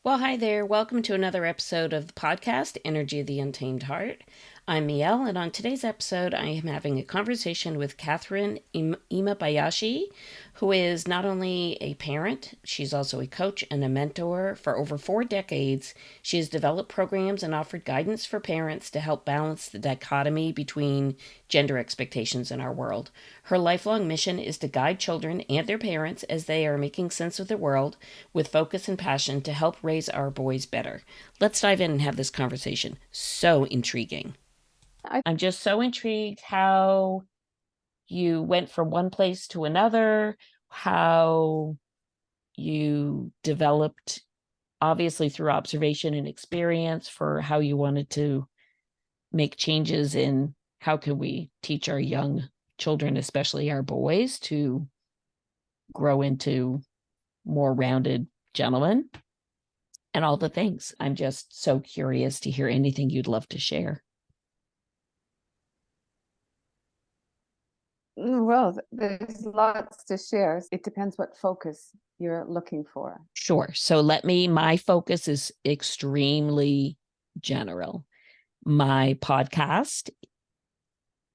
Well, hi there. Welcome to another episode of the podcast, Energy of the Untamed Heart. I'm Miel, and on today's episode, I am having a conversation with Kathryn Imabayashi, who is not only a parent, she's also a coach and a mentor. For over 4 decades, she has developed programs and offered guidance for parents to help balance the dichotomy between gender expectations in our world. Her lifelong mission is to guide children and their parents as they are making sense of the world with focus and passion to help raise our boys better. Let's dive in and have this conversation. So intriguing. I I'm just so intrigued how you went from one place to another, how you developed, obviously through observation and experience, for how you wanted to make changes in how can we teach our young children, especially our boys, to grow into more rounded gentlemen and all the things. I'm just so curious to hear anything you'd love to share. well, there's lots to share. It depends what focus you're looking for. Sure. So my focus is extremely general. My podcast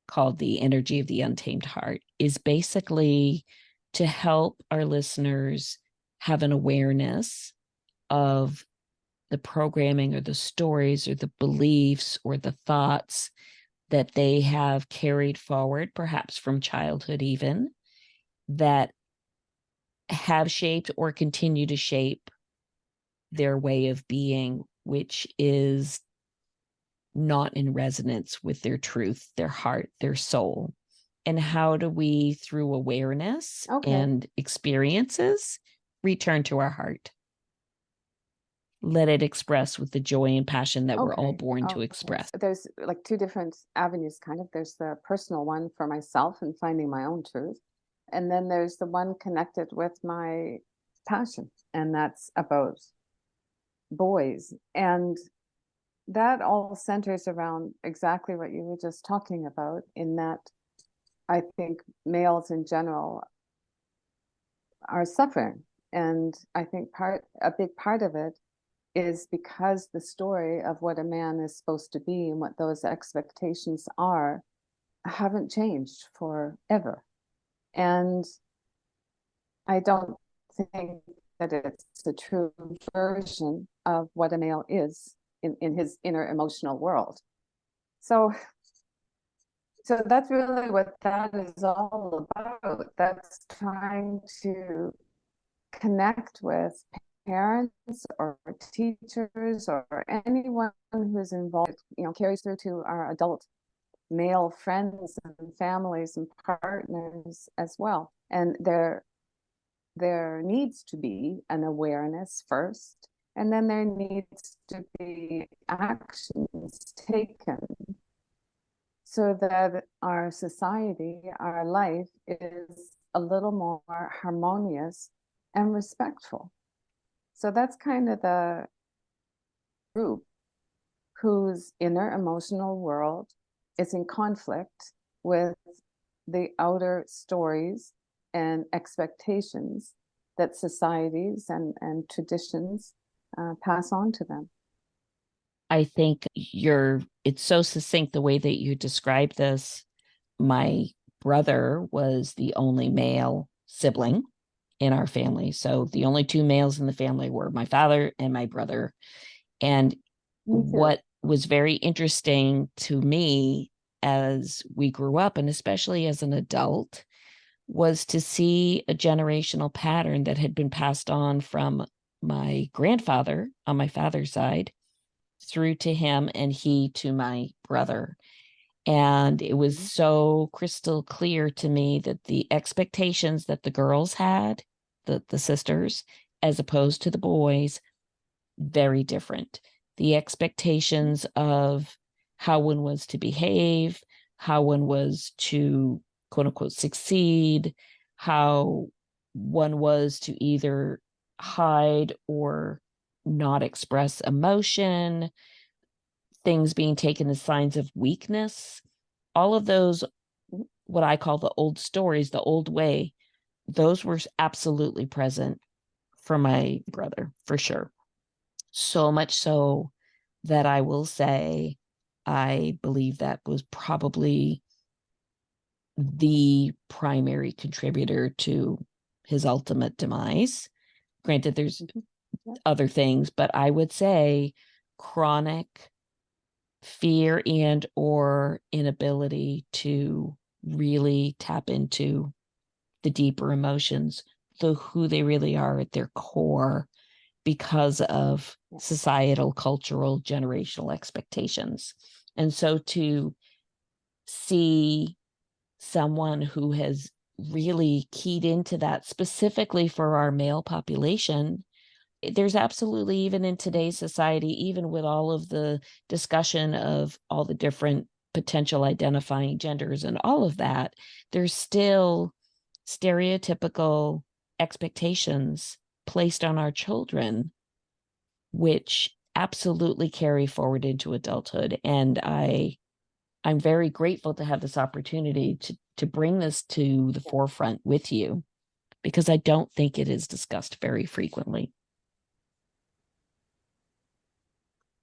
called The Energy of the Untamed Heart is basically to help our listeners have an awareness of the programming or the stories or the beliefs or the thoughts that they have carried forward, perhaps from childhood even, that have shaped or continue to shape their way of being, which is not in resonance with their truth, their heart, their soul. And how do we, through awareness Okay. and experiences, return to our heart? Let it express with the joy and passion that we're all Okay. born to Okay. express. So there's like two different avenues, kind of. There's the personal one for myself and finding my own truth. And then there's the one connected with my passion, and that's about boys. And that all centers around exactly what you were just talking about, in that I think males in general are suffering. And I think a big part of it is because the story of what a man is supposed to be and what those expectations are haven't changed forever. And I don't think that it's a true version of what a male is in his inner emotional world. So so that's really what that is all about. That's trying to connect with parents or teachers or anyone who's involved, carries through to our adult male friends and families and partners as well. And there needs to be an awareness first, and then there needs to be actions taken so that our society, our life is a little more harmonious and respectful. So that's kind of the group whose inner emotional world is in conflict with the outer stories and expectations that societies and traditions pass on to them. I think it's so succinct the way that you describe this. My brother was the only male sibling in our family. So the only two males in the family were my father and my brother. And Me too. what was very interesting to me as we grew up, and especially as an adult, was to see a generational pattern that had been passed on from my grandfather on my father's side through to him and he to my brother. And it was so crystal clear to me that the expectations that the girls had, the sisters, as opposed to the boys, very different. The expectations of how one was to behave, how one was to quote unquote succeed, how one was to either hide or not express emotion, things being taken as signs of weakness, all of those, what I call the old stories, the old way, those were absolutely present for my brother, for sure. So much so that I will say I believe that was probably the primary contributor to his ultimate demise. Granted, there's other things, but I would say chronic fear and or inability to really tap into the deeper emotions, the who they really are at their core, because of societal, cultural, generational expectations. And so to see someone who has really keyed into that specifically for our male population, there's absolutely, even in today's society, even with all of the discussion of all the different potential identifying genders and all of that, there's still stereotypical expectations placed on our children, which absolutely carry forward into adulthood. And I'm very grateful to have this opportunity to bring this to the forefront with you, because I don't think it is discussed very frequently.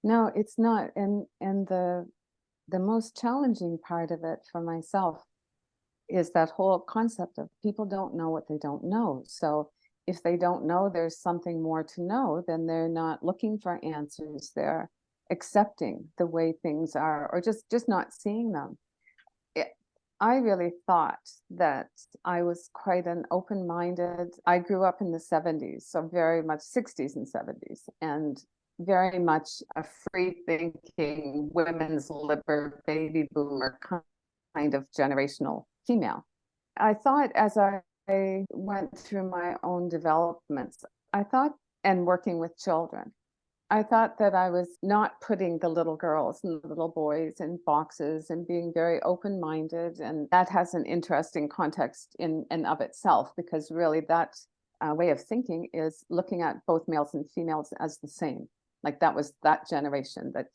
No, it's not. And the most challenging part of it for myself is that whole concept of people don't know what they don't know. So if they don't know there's something more to know, then they're not looking for answers. They're accepting the way things are, or just not seeing them. I really thought that I was quite an open-minded. I grew up in the 70s, so very much 60s and 70s, and very much a free-thinking, women's liber, baby boomer kind of generational female. I thought as I went through my own developments, I thought, and working with children, I thought that I was not putting the little girls and the little boys in boxes and being very open-minded. And that has an interesting context in and of itself, because really that way of thinking is looking at both males and females as the same. Like that was that generation that,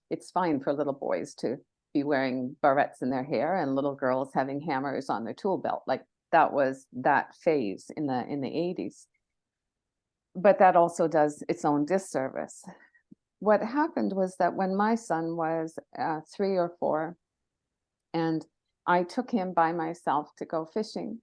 it's fine for little boys to be wearing barrettes in their hair and little girls having hammers on their tool belt. Like that was that phase in the 80s. But that also does its own disservice. What happened was that when my son was 3 or 4, and I took him by myself to go fishing,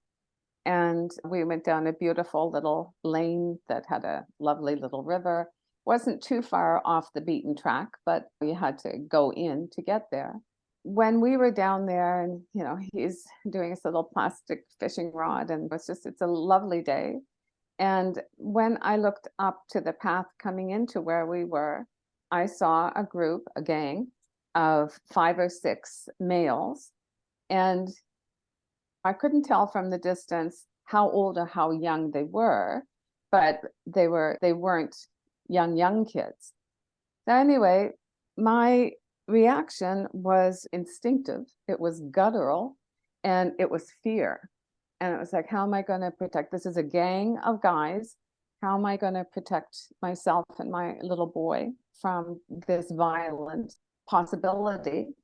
and we went down a beautiful little lane that had a lovely little river. Wasn't too far off the beaten track, but we had to go in to get there. When we were down there, and he's doing his little plastic fishing rod, and it's a lovely day. And when I looked up to the path coming into where we were, I saw a gang of 5 or 6 males. And I couldn't tell from the distance how old or how young they were, but they weren't young kids. So anyway, my reaction was instinctive. It was guttural, and it was fear. And it was like, how am I going to protect? This is a gang of guys. How am I going to protect myself and my little boy from this violent possibility?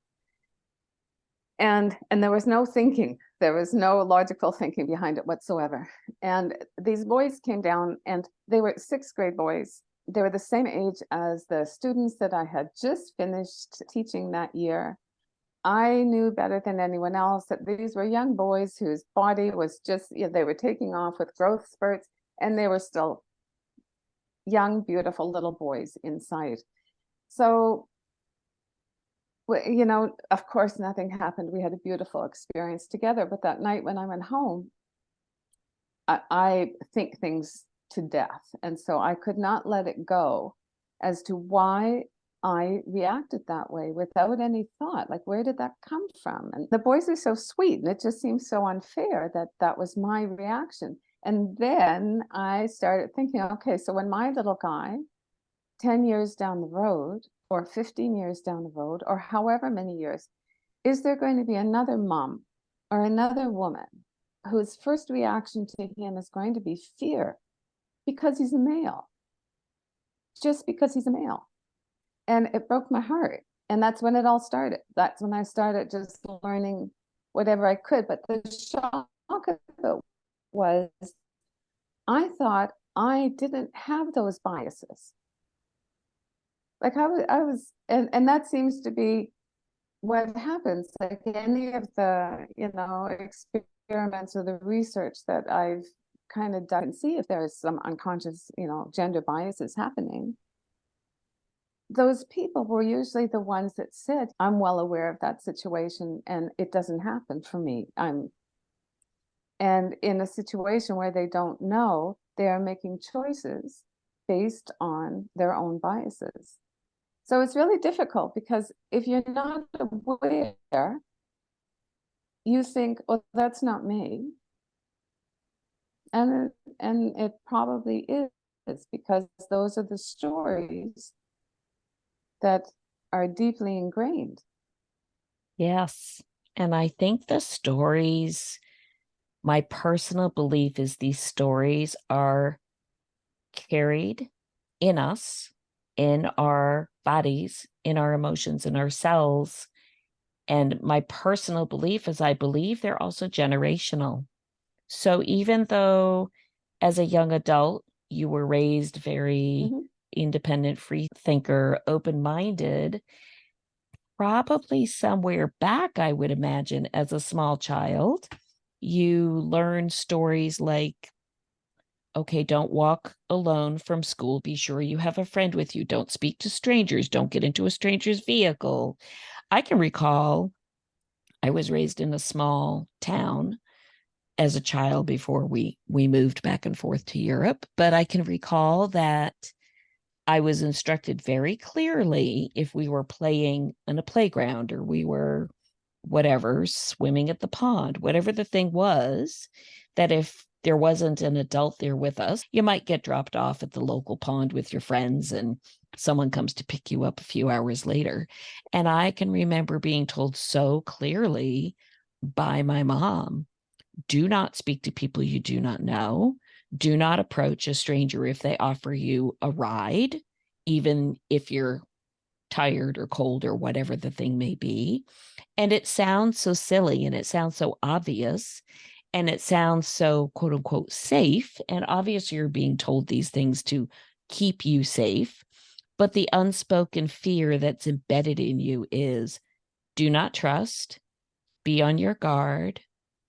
And there was no thinking. There was no logical thinking behind it whatsoever. And these boys came down, and they were 6th-grade boys. They were the same age as the students that I had just finished teaching that year. I knew better than anyone else that these were young boys whose body was just, they were taking off with growth spurts, and they were still young, beautiful little boys inside. So, of course, nothing happened. We had a beautiful experience together. But that night when I went home, I think things to death. And so I could not let it go as to why I reacted that way without any thought. Like, where did that come from? And the boys are so sweet, and it just seems so unfair that that was my reaction. And then I started thinking, okay, so when my little guy, 10 years down the road, or 15 years down the road, or however many years, is there going to be another mom or another woman whose first reaction to him is going to be fear because he's a male, just because he's a male? And it broke my heart. And that's when it all started. That's when I started just learning whatever I could. But the shock of it was, I thought I didn't have those biases. Like and that seems to be what happens. Like any of the, experiments or the research that I've kind of done, and see if there's some unconscious, gender biases happening. Those people were usually the ones that said, I'm well aware of that situation and it doesn't happen for me. And in a situation where they don't know, they are making choices based on their own biases. So it's really difficult because if you're not aware, you think, oh, that's not me. And it probably is, because those are the stories that are deeply ingrained. Yes. And I think the stories, my personal belief is these stories are carried in us, in our bodies, in our emotions, in our cells. And my personal belief is I believe they're also generational. So even though as a young adult, you were raised very independent, free thinker, open minded, probably somewhere back, I would imagine, as a small child, you learn stories like, okay, don't walk alone from school. Be sure you have a friend with you. Don't speak to strangers. Don't get into a stranger's vehicle. I can recall I was raised in a small town as a child before we moved back and forth to Europe, but I can recall that I was instructed very clearly if we were playing in a playground or we were whatever, swimming at the pond, whatever the thing was, that if there wasn't an adult there with us, you might get dropped off at the local pond with your friends and someone comes to pick you up a few hours later. And I can remember being told so clearly by my mom, do not speak to people you do not know. Do not approach a stranger if they offer you a ride, even if you're tired or cold or whatever the thing may be. And it sounds so silly and it sounds so obvious and it sounds so quote unquote safe. And obviously, you're being told these things to keep you safe. But the unspoken fear that's embedded in you is do not trust, be on your guard,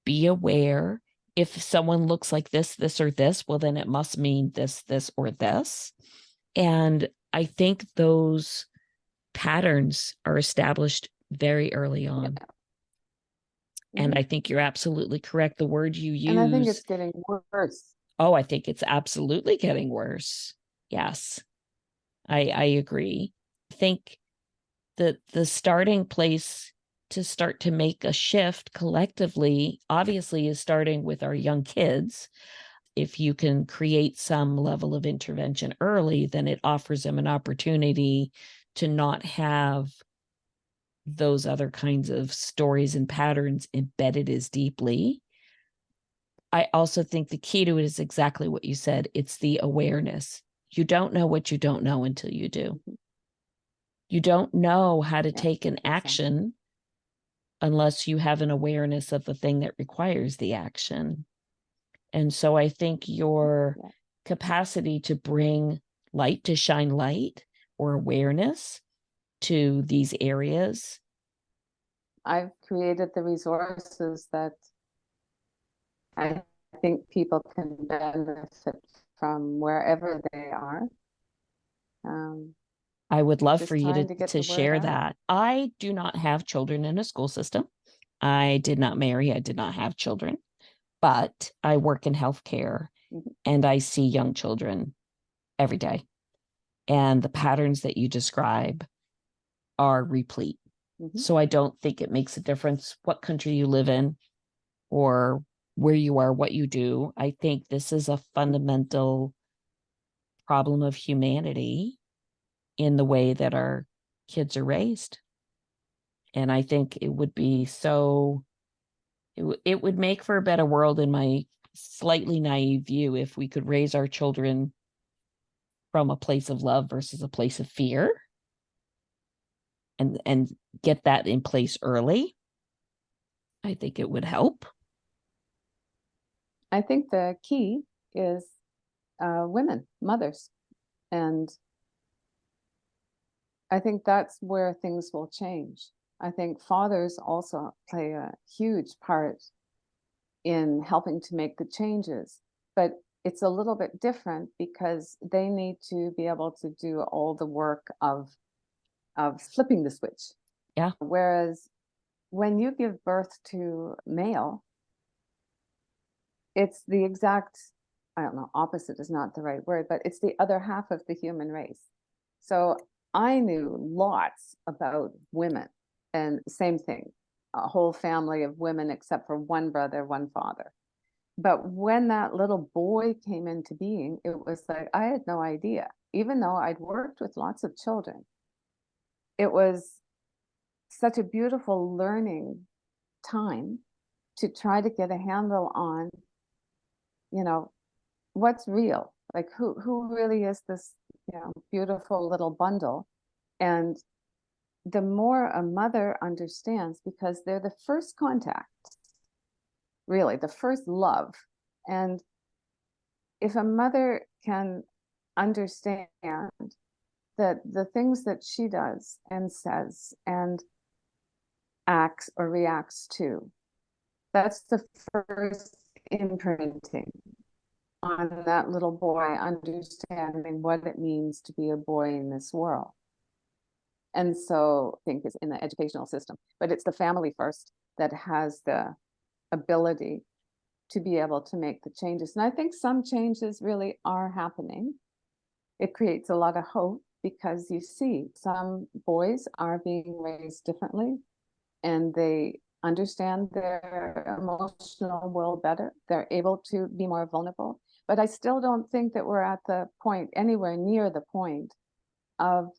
be aware. If someone looks like this, or this, well, then it must mean this, or this. And I think those patterns are established very early on. Yeah. And I think you're absolutely correct. The word you And I think use, it's getting worse. oh, I think it's absolutely getting worse. Yes, I agree. I think that the starting place to start to make a shift collectively, obviously, is starting with our young kids. If you can create some level of intervention early, then it offers them an opportunity to not have those other kinds of stories and patterns embedded as deeply. I also think the key to it is exactly what you said. It's the awareness. You don't know what you don't know until you do. You don't know how to Yeah, take an exactly. action unless you have an awareness of the thing that requires the action. And so I think your Yeah. capacity to bring light, to shine light or awareness to these areas. I've created the resources that I think people can benefit from wherever they are. I would love for Just you trying to get to the word share out. that. I do not have children in a school system. I did not marry. I did not have children, but I work in healthcare and I see young children every day. And the patterns that you describe are replete. So I don't think it makes a difference what country you live in or where you are, what you do. I think this is a fundamental problem of humanity in the way that our kids are raised. And I think it would be so, it would make for a better world in my slightly naive view if we could raise our children from a place of love versus a place of fear and get that in place early. I think it would help. I think the key is women, mothers, and I think that's where things will change. I think fathers also play a huge part in helping to make the changes, but it's a little bit different because they need to be able to do all the work of flipping the switch. Yeah. Whereas when you give birth to male, it's the exact, I don't know, opposite is not the right word, but it's the other half of the human race. So I knew lots about women, and same thing, a whole family of women except for one brother, one father. But when that little boy came into being, it was like I had no idea. Even though I'd worked with lots of children, it was such a beautiful learning time to try to get a handle on, you know, what's real, like who really is this, beautiful little bundle. And the more a mother understands, because they're the first contact, really the first love. And if a mother can understand that the things that she does and says and acts or reacts to, that's the first imprinting on that little boy understanding what it means to be a boy in this world. And so I think it's in the educational system, but it's the family first that has the ability to be able to make the changes. And I think some changes really are happening. It creates a lot of hope because you see some boys are being raised differently and they understand their emotional world better. They're able to be more vulnerable. But I still don't think that we're at the point, anywhere near the point of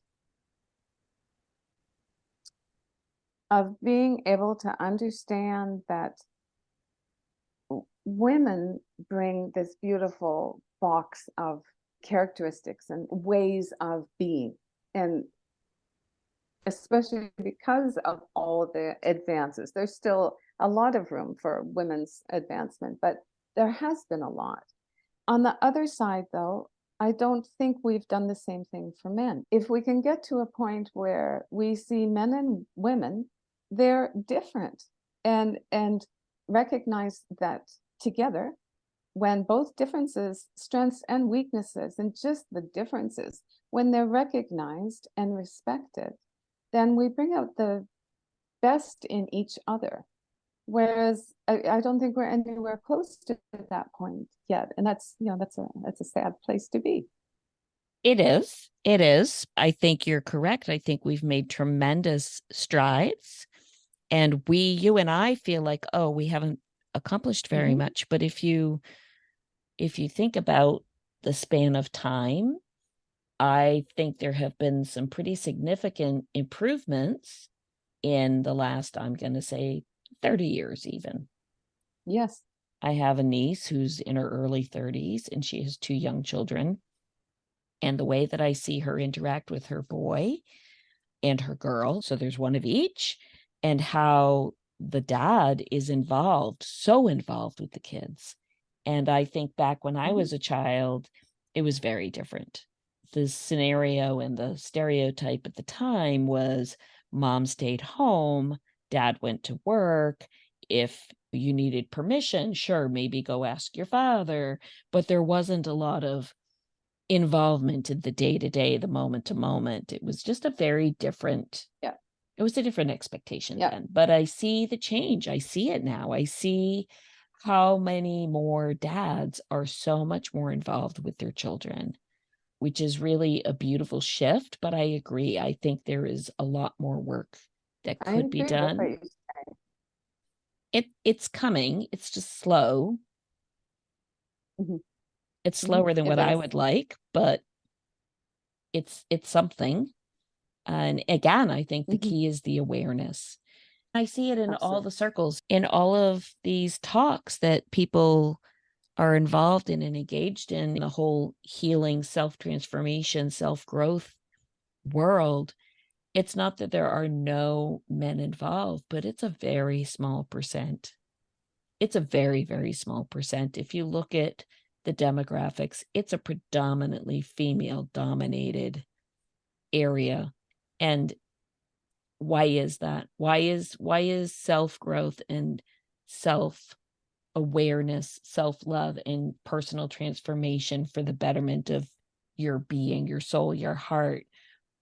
being able to understand that women bring this beautiful box of characteristics and ways of being. And especially because of all the advances, there's still a lot of room for women's advancement, but there has been a lot. On the other side, though, I don't think we've done the same thing for men. If we can get to a point where we see men and women, they're different, and recognize that together, when both differences, strengths and weaknesses, and just the differences, when they're recognized and respected, then we bring out the best in each other. Whereas I don't think we're anywhere close to that point yet. And that's, that's a sad place to be. It is. It is. I think you're correct. I think we've made tremendous strides. And you and I feel like, oh, we haven't accomplished very much. But if you think about the span of time, I think there have been some pretty significant improvements in the last, I'm going to say, 30 years even. Yes. I have a niece who's in her early 30s and she has 2 young children. And the way that I see her interact with her boy and her girl, so there's one of each, and how the dad is so involved with the kids. And I think back when I was a child, it was very different. The scenario and the stereotype at the time was mom stayed home, dad went to work. If you needed permission, sure, maybe go ask your father. But there wasn't a lot of involvement in the day-to-day, the moment to moment. It was just a very different, it was a different expectation then. But I see the change. I see it now. I see how many more dads are so much more involved with their children, which is really a beautiful shift. But I agree. I think there is a lot more work that could be done. It's coming. It's just slow. It's slower than what I would like, but it's something. And again, I think the key is the awareness. I see it in all the circles, in all of these talks that people are involved in and engaged in the whole healing, self-transformation, self-growth world. It's not that there are no men involved, but it's a very small percent. It's a very, very small percent. If you look at the demographics, it's a predominantly female-dominated area. And why is that? Why is self-growth and self-awareness, self-love, and personal transformation for the betterment of your being, your soul, your heart,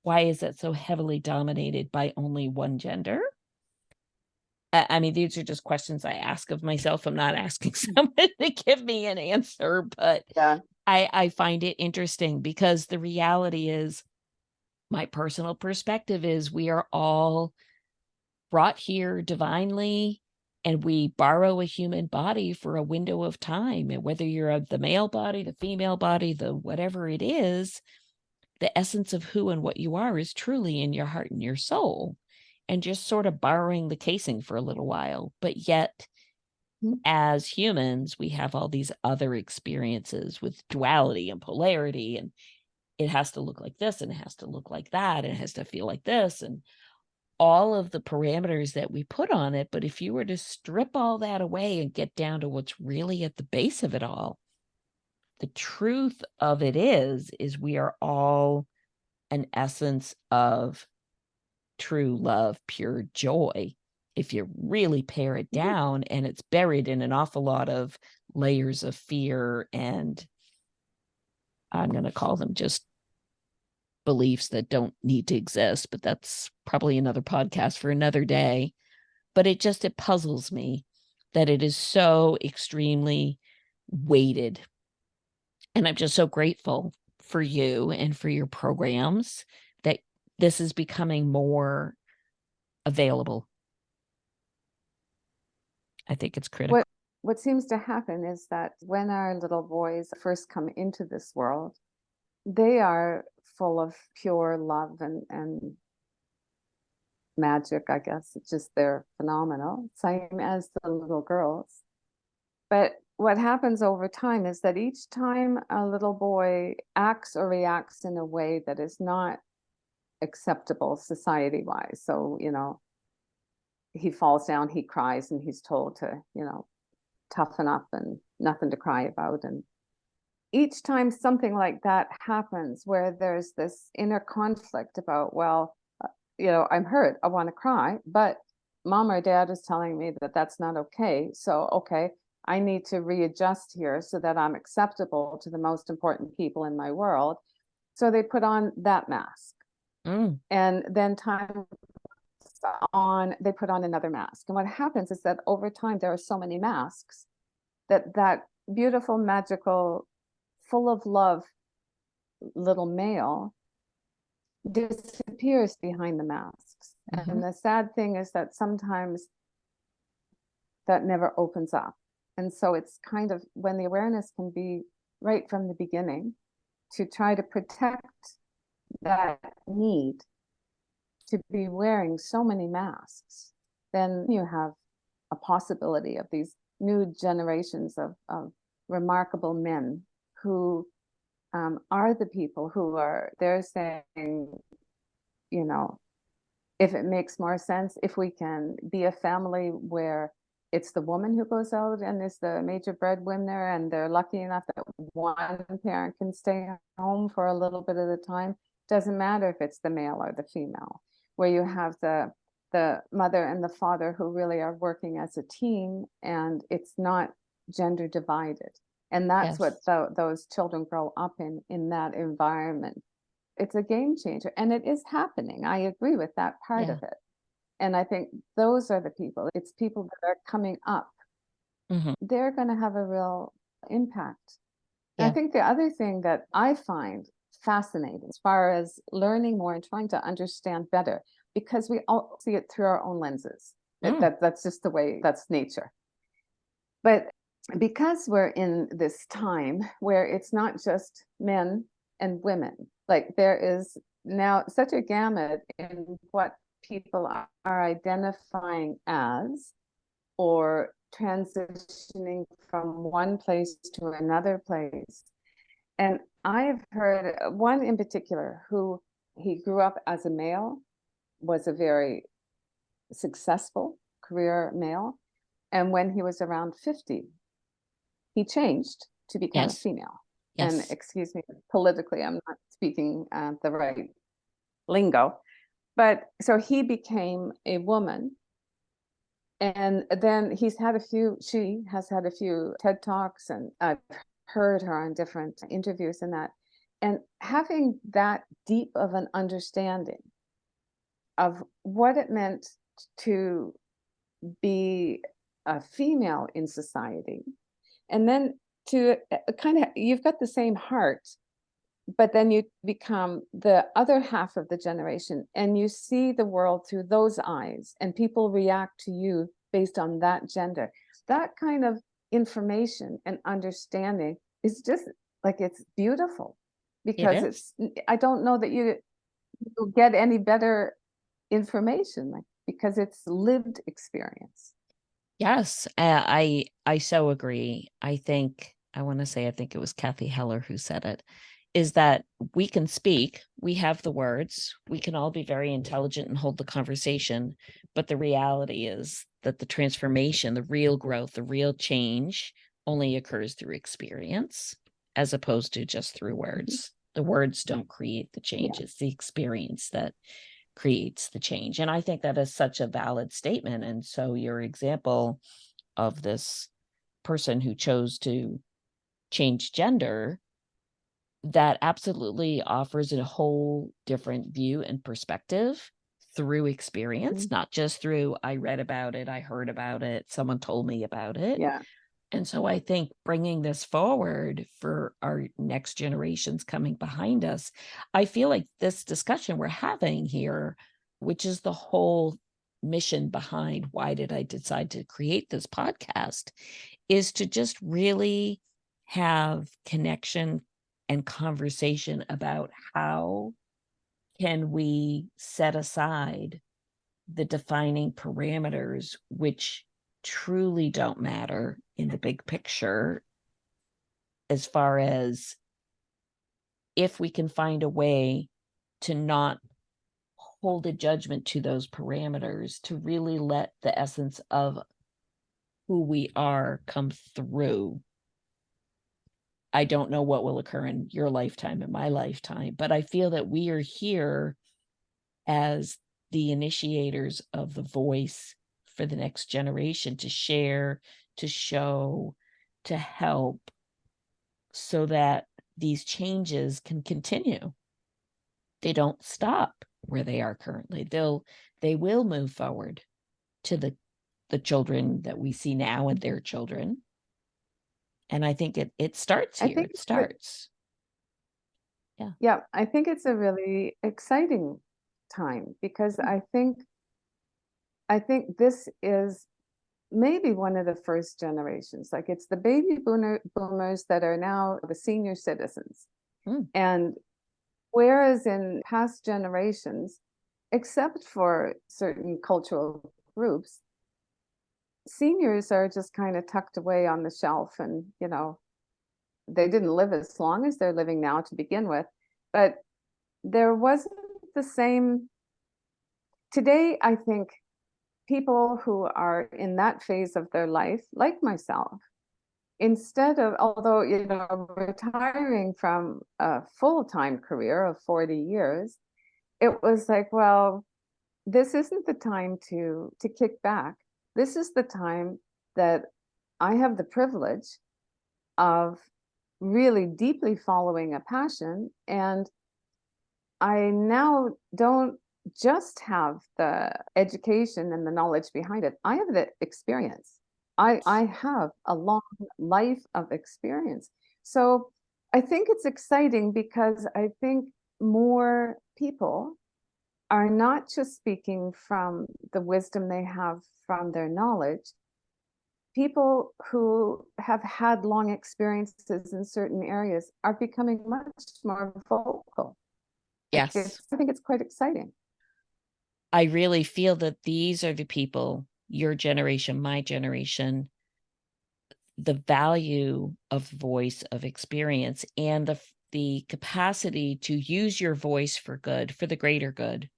why is that so heavily dominated by only one gender? I mean, these are just questions I ask of myself. I'm not asking someone to give me an answer, but Yeah. I find it interesting because the reality is, my personal perspective is we are all brought here divinely, and we borrow a human body for a window of time. And whether you're of the male body, the female body, the whatever it is, the essence of who and what you are is truly in your heart and your soul, and just sort of borrowing the casing for a little while. But yet, as humans, we have all these other experiences with duality and polarity, and it has to look like this and it has to look like that and it has to feel like this, and all of the parameters that we put on it. But if you were to strip all that away and get down to what's really at the base of it all, the truth of it is we are all an essence of true love, pure joy. If you really pare it down, and it's buried in an awful lot of layers of fear, and I'm going to call them just beliefs that don't need to exist, but that's probably another podcast for another day. But it puzzles me that it is so extremely weighted. And I'm just so grateful for you and for your programs that this is becoming more available. I think it's critical. What seems to happen is that when our little boys first come into this world, they are full of pure love and magic, I guess. It's just they're phenomenal, same as the little girls. But what happens over time is that each time a little boy acts or reacts in a way that is not acceptable society-wise, so, he falls down, he cries, and he's told to, toughen up and nothing to cry about. And each time something like that happens, where there's this inner conflict about, well, I'm hurt, I want to cry, but mom or dad is telling me that that's not okay. So, okay, I need to readjust here so that I'm acceptable to the most important people in my world. So they put on that mask. And then time on, they put on another mask. And what happens is that over time, there are so many masks that beautiful, magical, full of love little male disappears behind the masks. And the sad thing is that sometimes that never opens up. And so it's kind of when the awareness can be right from the beginning to try to protect that need to be wearing so many masks, then you have a possibility of these new generations of remarkable men who are the people who are, they're saying, if it makes more sense, if we can be a family where it's the woman who goes out and is the major breadwinner, and they're lucky enough that one parent can stay home for a little bit at a time, doesn't matter if it's the male or the female, where you have the mother and the father who really are working as a team, and it's not gender divided. And that's what those children grow up in that environment. It's a game changer, and it is happening. I agree with that part of it. And I think those are the people. It's people that are coming up. They're going to have a real impact. I think the other thing that I find fascinating as far as learning more and trying to understand better, because we all see it through our own lenses. That's just the way, that's nature. But because we're in this time where it's not just men and women, like there is now such a gamut in what people are identifying as, or transitioning from one place to another place. And I've heard one in particular who he grew up as a male, was a very successful career male. And when he was around 50, he changed to become a female. And excuse me, politically, I'm not speaking the right lingo, But so he became a woman. And then she has had a few TED Talks, and I've heard her on different interviews and that. And having that deep of an understanding of what it meant to be a female in society, and then to kind of, you've got the same heart, but then you become the other half of the generation and you see the world through those eyes, and people react to you based on that gender. That kind of information and understanding is just like, it's beautiful, It because is. I don't know that you'll get any better information, like, because it's lived experience. Yes, I so agree. I want to say I think it was Kathy Heller who said it, is that we can speak, we have the words, we can all be very intelligent and hold the conversation, but the reality is that the transformation, the real growth, the real change only occurs through experience as opposed to just through words. The words don't create the change, Yeah. it's the experience that creates the change. And I think that is such a valid statement. And so your example of this person who chose to change gender, that absolutely offers a whole different view and perspective through experience, Mhm. not just through I read about it, I heard about it, someone told me about it. Yeah. And so I think bringing this forward for our next generations coming behind us, I feel like this discussion we're having here, which is the whole mission behind why did I decide to create this podcast, is to just really have connection and conversation about how can we set aside the defining parameters which truly don't matter in the big picture, as far as if we can find a way to not hold a judgment to those parameters, to really let the essence of who we are come through. I don't know what will occur in your lifetime and my lifetime, but I feel that we are here as the initiators of the voice for the next generation to share, to show, to help, so that these changes can continue. They don't stop where they are currently. They will move forward to the children that we see now and their children. And I think it starts I here. think It it's a, starts. Yeah. yeah, I think it's a really exciting time, because I think this is maybe one of the first generations. Like, it's the boomers that are now the senior citizens. Mm. And whereas in past generations, except for certain cultural groups, seniors are just kind of tucked away on the shelf, and they didn't live as long as they're living now to begin with. But there wasn't the same. Today, I think people who are in that phase of their life, like myself, instead of, although, retiring from a full-time career of 40 years, it was like, well, this isn't the time to kick back. This is the time that I have the privilege of really deeply following a passion, and I now don't just have the education and the knowledge behind it. I have the experience. I have a long life of experience. So I think it's exciting, because I think more people are not just speaking from the wisdom they have from their knowledge. People who have had long experiences in certain areas are becoming much more vocal. Like, Yes. I think it's quite exciting. I really feel that these are the people, your generation, my generation, the value of voice, of experience, and the capacity to use your voice for good, for the greater good,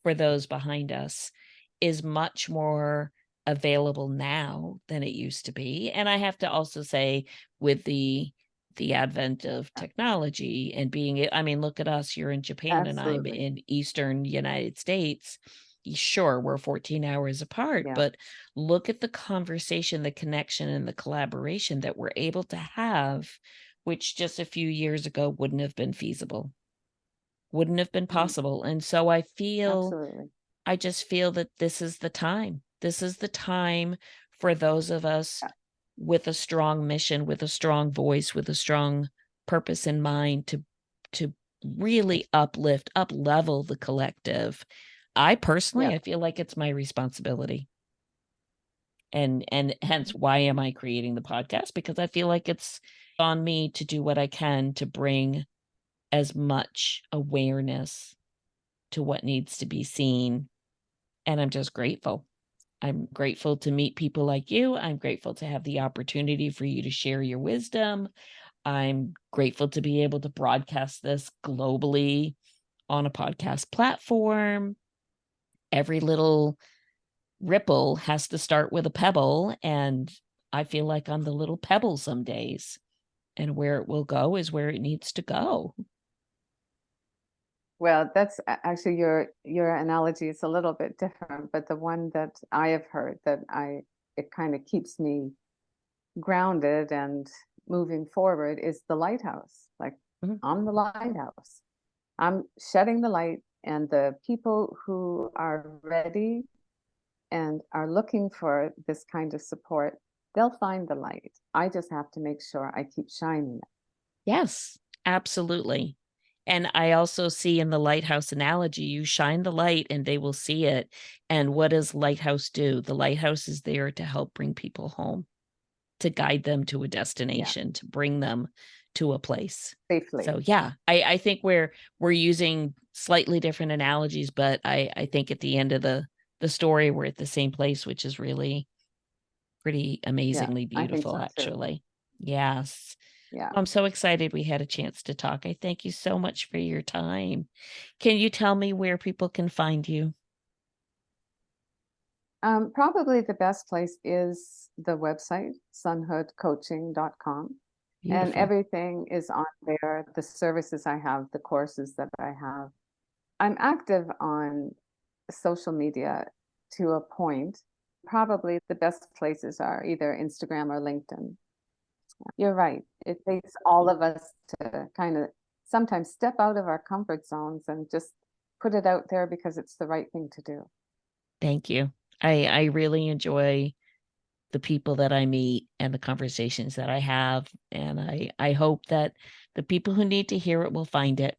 for those behind us, is much more available now than it used to be. And I have to also say, with the advent of technology and being, I mean, look at us, you're in Japan and I'm Absolutely. in Eastern United States. Sure, we're 14 hours apart, Yeah. but look at the conversation, the connection, and the collaboration that we're able to have, which just a few years ago wouldn't have been feasible, wouldn't have been Mhm. possible. And so Absolutely. I just feel that this is the time. This is the time for those of us Yeah. with a strong mission, with a strong voice, with a strong purpose in mind to really uplift, up level the collective. I personally, Yeah. I feel like it's my responsibility. And hence why am I creating the podcast? Because I feel like it's on me to do what I can to bring as much awareness to what needs to be seen. And I'm just grateful. I'm grateful to meet people like you. I'm grateful to have the opportunity for you to share your wisdom. I'm grateful to be able to broadcast this globally on a podcast platform. Every little ripple has to start with a pebble, and I feel like I'm the little pebble some days. And where it will go is where it needs to go. Well, that's actually your analogy is a little bit different, but the one that I have heard that I it kind of keeps me grounded and moving forward is the lighthouse. Like, Mhm. I'm the lighthouse. I'm shedding the light, and the people who are ready and are looking for this kind of support, they'll find the light. I just have to make sure I keep shining it. Yes, absolutely. And I also see in the lighthouse analogy, you shine the light and they will see it. And what does lighthouse do? The lighthouse is there to help bring people home, to guide them to a Yeah, destination, to bring them to a place. safely. So yeah, I think we're using slightly different analogies, but I think at the end of the story, we're at the same place, which is really pretty Yeah, amazingly I think beautiful, so too. actually. Yes. Yeah. I'm so excited we had a chance to talk. I thank you so much for your time. Can you tell me where people can find you? Probably the best place is the website, sunhoodcoaching.com. And Beautiful. everything is on there, the services I have, the courses that I have. I'm active on social media to a point. Probably the best places are either Instagram or LinkedIn. You're right. It takes all of us to kind of sometimes step out of our comfort zones and just put it out there because it's the right thing to do. Thank you. I really enjoy the people that I meet and the conversations that I have, and I hope that the people who need to hear it will find it.